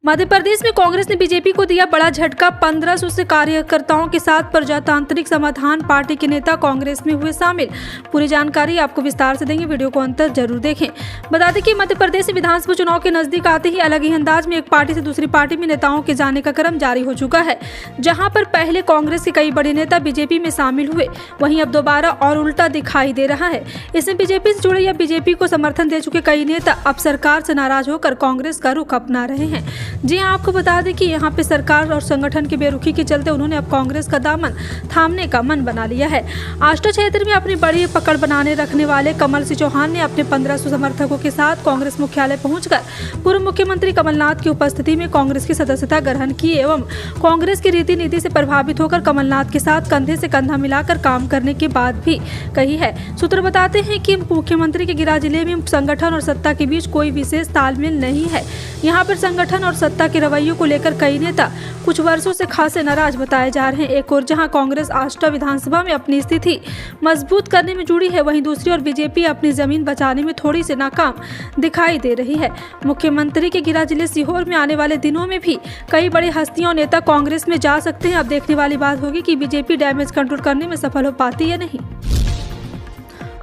मध्य प्रदेश में कांग्रेस ने बीजेपी को दिया बड़ा झटका। 1500 से कार्यकर्ताओं के साथ प्रजातांत्रिक समाधान पार्टी के नेता कांग्रेस में हुए शामिल। पूरी जानकारी आपको विस्तार से देंगे, वीडियो को अंत तक जरूर देखें। बता दें कि मध्य प्रदेश में विधानसभा चुनाव के नजदीक आते ही अलग ही अंदाज में एक पार्टी से दूसरी पार्टी में नेताओं के जाने का क्रम जारी हो चुका है। जहां पर पहले कांग्रेस के कई बड़े नेता बीजेपी में शामिल हुए, वहीं अब दोबारा और उल्टा दिखाई दे रहा है। इसमें बीजेपी से जुड़े या बीजेपी को समर्थन दे चुके कई नेता अब सरकार से नाराज होकर कांग्रेस का रुख अपना रहे हैं। जी हां, आपको बता दें कि यहां पे सरकार और संगठन की बेरुखी के चलते उन्होंने अब कांग्रेस का दामन थामने का मन बना लिया है। आष्टा क्षेत्र में अपनी बड़ी पकड़ बनाने रखने वाले कमल सिंह चौहान ने अपने 1500 समर्थकों के साथ कांग्रेस मुख्यालय पहुंचकर पूर्व मुख्यमंत्री कमलनाथ की उपस्थिति में कांग्रेस की सदस्यता ग्रहण की एवं कांग्रेस की रीति नीति से प्रभावित होकर कमलनाथ के साथ कंधे से कंधा मिलाकर काम करने की बात भी कही है। सूत्र बताते हैं कि मुख्यमंत्री के गिरा जिले में संगठन और सत्ता के बीच कोई विशेष तालमेल नहीं है। यहाँ पर संगठन और सत्ता के रवैयों को लेकर कई नेता कुछ वर्षों से खासे नाराज बताए जा रहे हैं। एक और जहां कांग्रेस आष्टा विधानसभा में अपनी स्थिति मजबूत करने में जुड़ी है, वहीं दूसरी ओर बीजेपी अपनी जमीन बचाने में थोड़ी सी नाकाम दिखाई दे रही है। मुख्यमंत्री के गिरा जिले सीहोर में आने वाले दिनों में भी कई बड़ी हस्तियां और नेता कांग्रेस में जा सकते हैं। अब देखने वाली बात होगी कि बीजेपी डैमेज कंट्रोल करने में सफल हो पाती है नहीं।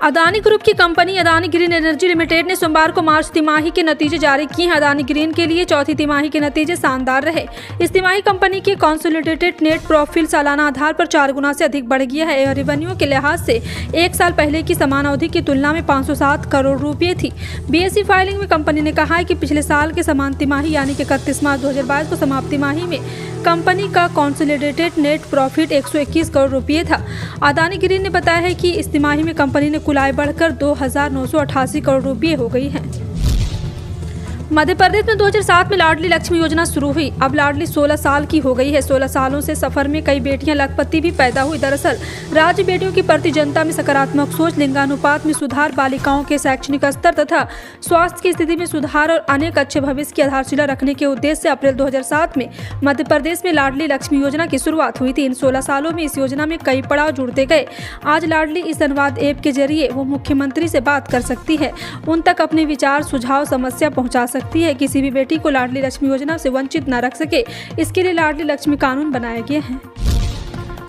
अदानी ग्रुप की company Adani green energy limited ने सोमवार को मार्च तिमाही के नतीजे जारी किए हैं। अदानी ग्रीन के लिए चौथी तिमाही के नतीजे शानदार रहे। इस तिमाही कंपनी के कंसोलिडेटेड नेट प्रॉफिट सालाना आधार पर 4 गुना से अधिक बढ़ गया है और रेवेन्यू के लिहाज से एक साल पहले की समान अवधि की तुलना में 507 करोड़ रुपये थी। बीएसई फाइलिंग में कंपनी ने कहा है कि पिछले साल के समान तिमाही यानी कि 31 मार्च 2022 को समाप्त तिमाही में कंपनी का कंसोलिडेटेड नेट प्रॉफिट 121 करोड़ रुपये था। अदानी ग्रीन ने बताया है कि इस तिमाही में कंपनी ने कुल आय बढ़कर 2,988 करोड़ रुपये हो गई है। मध्य प्रदेश में 2007 में लाडली लक्ष्मी योजना शुरू हुई। अब लाडली 16 साल की हो गई है। 16 सालों से सफर में कई बेटियां लखपति भी पैदा हुई। दरअसल राज्य बेटियों की प्रति जनता में सकारात्मक सोच, लिंगानुपात में सुधार, बालिकाओं के शैक्षणिक स्तर तथा स्वास्थ्य की स्थिति में सुधार और अनेक अच्छे भविष्य की आधारशिला रखने के उद्देश्य से अप्रैल 2007 में मध्य प्रदेश में लाडली लक्ष्मी योजना की शुरुआत हुई थी। इन 16 सालों में इस योजना में कई पड़ाव जुड़ते गए। आज लाडली इस संवाद ऐप के जरिए वो मुख्यमंत्री से बात कर सकती है, उन तक अपने विचार, सुझाव, समस्या पहुँचा सकती है। किसी भी बेटी को लाडली लक्ष्मी योजना से वंचित न रख सके, इसके लिए लाडली लक्ष्मी कानून बनाए गए हैं।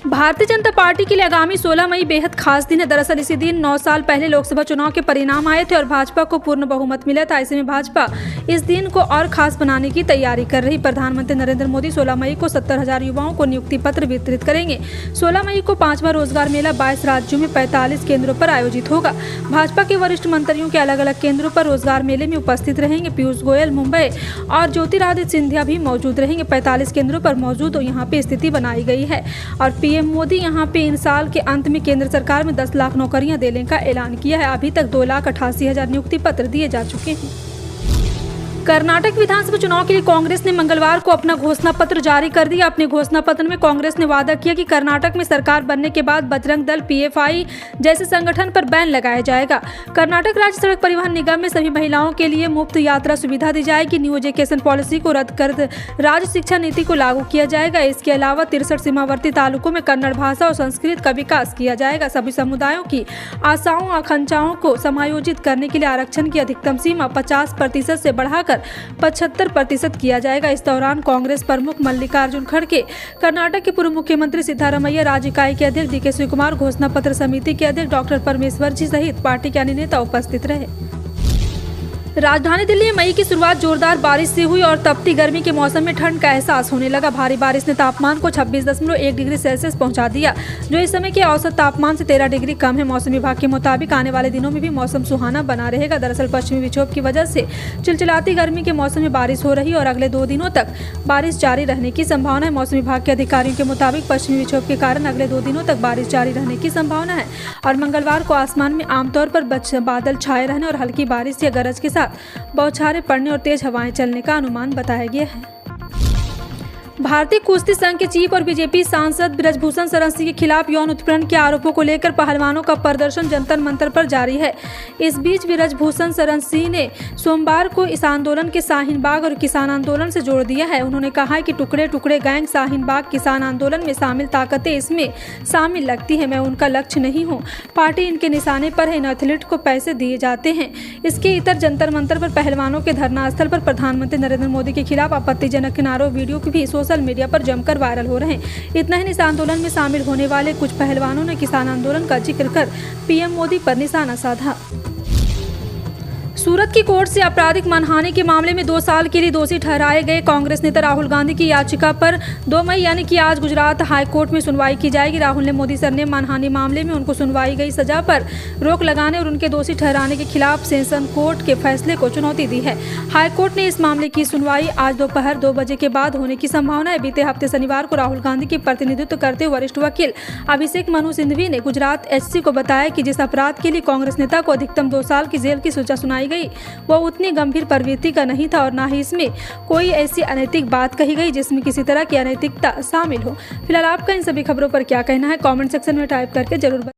भारतीय जनता पार्टी के लिए आगामी 16 मई बेहद खास दिन है। दरअसल इसी दिन 9 साल पहले लोकसभा चुनाव के परिणाम आए थे और भाजपा को पूर्ण बहुमत मिला था। ऐसे में भाजपा इस दिन को और खास बनाने की तैयारी कर रही। प्रधानमंत्री नरेंद्र मोदी 16 मई को 70,000 युवाओं को नियुक्ति पत्र वितरित करेंगे। 16 मई को 5वां रोजगार मेला 22 राज्यों में 45 केंद्रों पर आयोजित होगा। भाजपा के वरिष्ठ मंत्रियों के अलग अलग केंद्रों पर रोजगार मेले में उपस्थित रहेंगे। पीयूष गोयल मुंबई और ज्योतिरादित्य सिंधिया भी मौजूद रहेंगे। 45 केंद्रों पर मौजूद यहाँ पे स्थिति बनाई गई है और पीएम मोदी यहां पे इन साल के अंत में केंद्र सरकार में 10 लाख नौकरियां देने का ऐलान किया है। अभी तक 2,88,000 नियुक्ति पत्र दिए जा चुके हैं। कर्नाटक विधानसभा चुनाव के लिए कांग्रेस ने मंगलवार को अपना घोषणा पत्र जारी कर दिया। अपने घोषणा पत्र में कांग्रेस ने वादा किया कि कर्नाटक में सरकार बनने के बाद बजरंग दल, पीएफआई जैसे संगठन पर बैन लगाया जाएगा। कर्नाटक राज्य सड़क परिवहन निगम में सभी महिलाओं के लिए मुफ्त यात्रा सुविधा दी जाएगी। न्यू एजुकेशन पॉलिसी को रद्द कर राज्य शिक्षा नीति को लागू किया जाएगा। इसके अलावा 63 सीमावर्ती तालुकों में कन्नड़ भाषा और संस्कृत का विकास किया जाएगा। सभी समुदायों की आशाओं, आकांक्षाओं को समायोजित करने के लिए आरक्षण की अधिकतम सीमा 50% से बढ़ाकर 75% किया जाएगा। इस दौरान कांग्रेस प्रमुख मल्लिकार्जुन खड़गे, कर्नाटक के पूर्व मुख्यमंत्री सिद्धारमैया, राज्य इकाई के अध्यक्ष डीके शिवकुमार, घोषणा पत्र समिति के अध्यक्ष डॉक्टर परमेश्वर जी सहित पार्टी के अन्य नेता उपस्थित रहे। राजधानी दिल्ली में मई की शुरुआत जोरदार बारिश से हुई और तपती गर्मी के मौसम में ठंड का एहसास होने लगा। भारी बारिश ने तापमान को 26.1 डिग्री सेल्सियस पहुंचा दिया, जो इस समय के औसत तापमान से 13 डिग्री कम है। मौसम विभाग के मुताबिक आने वाले दिनों में भी मौसम सुहाना बना रहेगा। दरअसल पश्चिमी विक्षोभ की वजह से चिलचिलाती गर्मी के मौसम में बारिश हो रही है और अगले 2 दिनों तक बारिश जारी रहने की संभावना है। मौसम विभाग के अधिकारियों के मुताबिक पश्चिमी विक्षोभ के कारण अगले 2 दिनों तक बारिश जारी रहने की संभावना है और मंगलवार को आसमान में आमतौर पर बादल छाए रहने और हल्की बारिश या गरज के साथ बौछारें पड़ने और तेज हवाएं चलने का अनुमान बताया गया है। भारतीय कुश्ती संघ के चीफ और बीजेपी सांसद ब्रजभूषण शरण सिंह के खिलाफ यौन उत्पीड़न के आरोपों को लेकर पहलवानों का प्रदर्शन जंतर मंतर पर जारी है। इस बीच ब्रजभूषण शरण सिंह ने सोमवार को इस आंदोलन के शाहीन बाग और किसान आंदोलन से जोड़ दिया है। उन्होंने कहा है कि टुकड़े टुकड़े गैंग शाहीन बाग किसान आंदोलन में शामिल ताकतें इसमें शामिल लगती है। मैं उनका लक्ष्य नहीं हूँ। पार्टी इनके निशाने पर है। इन एथलीट को पैसे दिए जाते हैं। इसके इतर जंतर मंतर पर पहलवानों के धरना स्थल पर प्रधानमंत्री नरेंद्र मोदी के खिलाफ आपत्तिजनक नारों वीडियो भी सोशल मीडिया पर जमकर वायरल हो रहे हैं। इतना ही इस आंदोलन में शामिल होने वाले कुछ पहलवानों ने किसान आंदोलन का जिक्र कर पीएम मोदी पर निशाना साधा। सूरत की कोर्ट से आपराधिक मानहानि के मामले में 2 साल के लिए दोषी ठहराए गए कांग्रेस नेता राहुल गांधी की याचिका पर 2 मई यानी कि आज गुजरात हाई कोर्ट में सुनवाई की जाएगी। राहुल ने मोदी सरने मानहानि मामले में उनको सुनवाई गई सजा पर रोक लगाने और उनके दोषी ठहराने के खिलाफ सेशन कोर्ट के फैसले को चुनौती दी है। हाई कोर्ट ने इस मामले की सुनवाई आज दोपहर 2 बजे के बाद होने की संभावना है। बीते हफ्ते शनिवार को राहुल गांधी की प्रतिनिधित्व करते हुए वरिष्ठ वकील अभिषेक मनु सिंघवी ने गुजरात एससी को बताया कि जिस अपराध के लिए कांग्रेस नेता को अधिकतम 2 साल की जेल की सजा सुनाई गई वो उतनी गंभीर प्रवृत्ति का नहीं था और न ही इसमें कोई ऐसी अनैतिक बात कही गई जिसमें किसी तरह की अनैतिकता शामिल हो। फिलहाल आपका इन सभी खबरों पर क्या कहना है कमेंट सेक्शन में टाइप करके जरूर